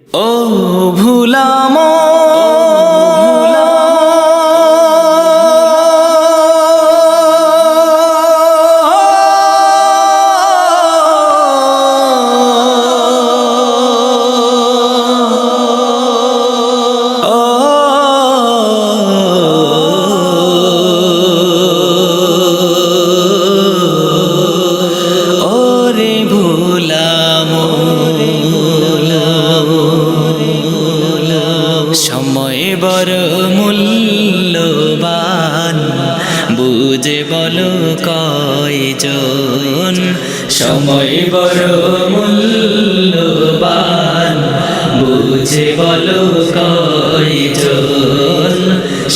ও ভুলাম সময় বড় মূল্যবান বুঝে বলো কয়জন সময় বড় মূল্যবান বুঝে বলো কয়জন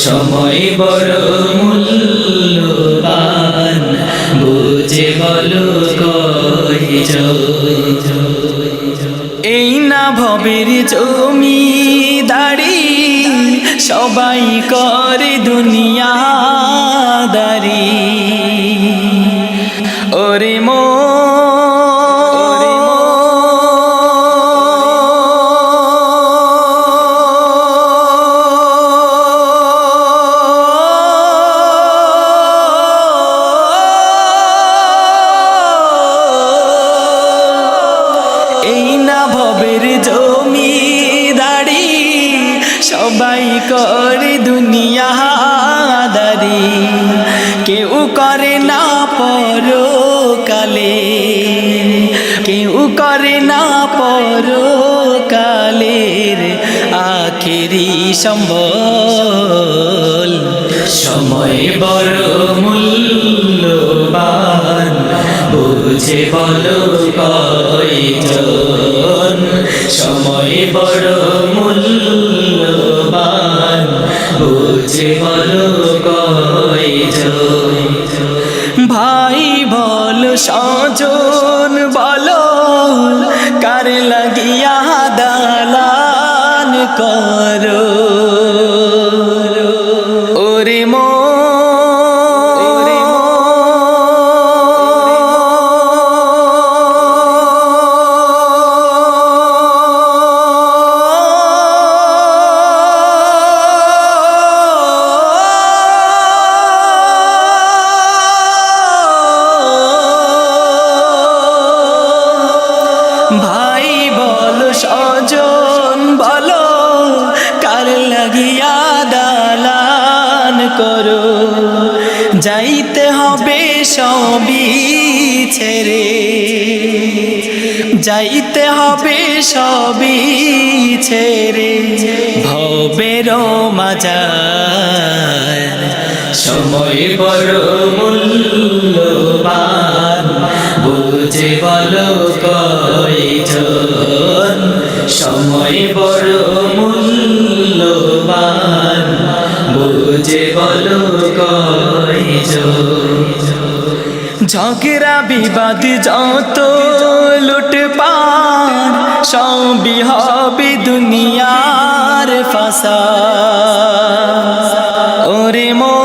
সময় বড় মূল্যবান বুঝে বলো কয়জন এই না ভবের জমিদারি সবাই করে দুনিয়াদারি ওরে মো এই না ভবের জমিদারি সবাই করে দুনিয়াদারি কেউ করে না পরকালে কেউ করে না পরকালের আখেরি সম্বল সময় বড় মূল্যবান বুঝে বলো কয়জন সময় বড় মূল্যবান বুঝে বলো কয়জন ভাই বল স্বজন বলো কার লাগিয়া দালান করো ওরে মো ভাই বল স্বজন বলো কার লাগিয়া দালান করো যাইতে হবে সবই ছেড়ে যাইতে হবে সবই ছেড়ে ভবের মাজার সময় বড় মূল্যবান বুঝে বলো কয়জন সময় বড় মূল্যবান বুঝে বলো কয়জন ঝগড়া বিবাদ যত লুটপাট সবই হবে দুনিয়ার ফাসাদ ওরে মো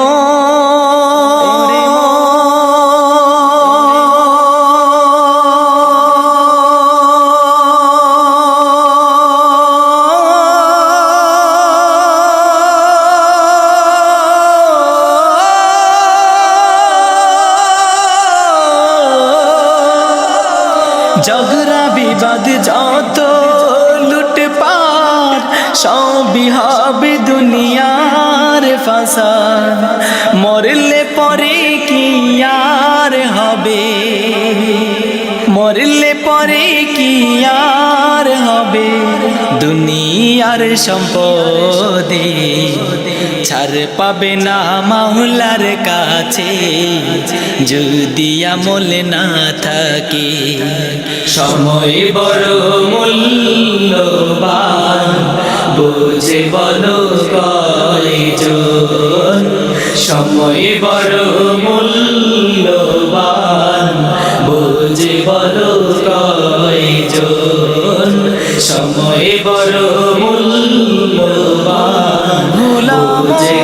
ঝগড়া বিবাদ যত লুটপাট সবই হবে দুনিয়ার ফাসাদ মরলে পরে কি আর হবে মরলে পরে কি আর হবে দুনিয়ার সম্পদে ছাড় পাবে না মাওলার কাছে যদি আমল না থাকে সময় বড় মূল্যবান বুঝে বলো কয়জন সময় বড় মূল্যবান বুঝে বলো কয়জন সময় বড় মূল্যবান বুঝে